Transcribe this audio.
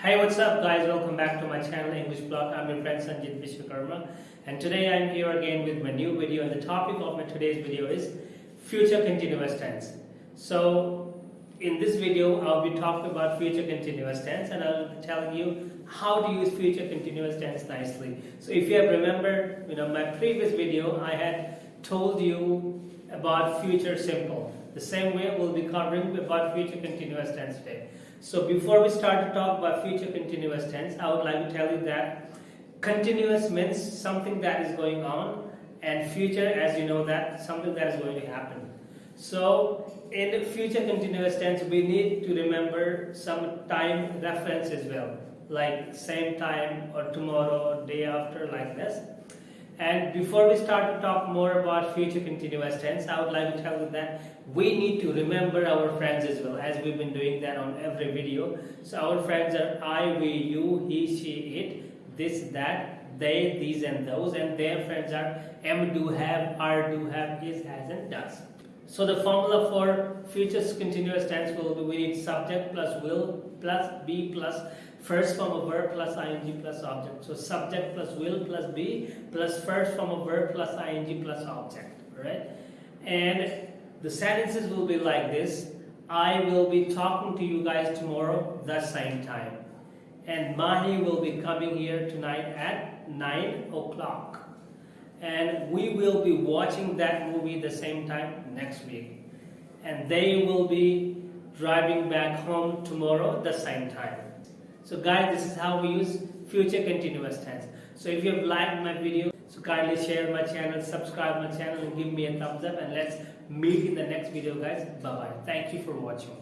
Hey, what's up guys? Welcome back to my channel English Blog. I'm your friend Sanjit Vishwakarma, and today I'm here again with my new video, and the topic of my today's video is future continuous tense. So in this video I'll be talking about future continuous tense, and I'll be telling you how to use future continuous tense nicely. So if you have remembered, my previous video I had told you about future simple. The same way we'll be covering about future continuous tense today. So before we start to talk about future continuous tense, I would like to tell you that continuous means something that is going on, and future, as you know, that something that is going to happen. So in the future continuous tense, we need to remember some time reference as well, like same time or tomorrow, day after, like this. And before we start to talk more about future continuous tense, I would like to tell you that we need to remember our friends as well, as we've been doing that on every video. So our friends are I, we, you, he, she, it, this, that, they, these and those, and their friends are am, do, have, are, do, have, is, has and does. So the formula for future continuous tense will be, we need subject plus will plus be plus first form of verb plus ing plus object. So subject plus will plus be plus first form of verb plus ing plus object, right? And the sentences will be like this: I will be talking to you guys tomorrow the same time, and Mahi will be coming here tonight at 9 o'clock, and we will be watching that movie the same time next week, and they will be driving back home tomorrow the same time. So guys, this is how we use future continuous tense. So if you have liked my video, so kindly share my channel, subscribe my channel, and give me a thumbs up, and let's meet in the next video guys. Bye bye. Thank you for watching.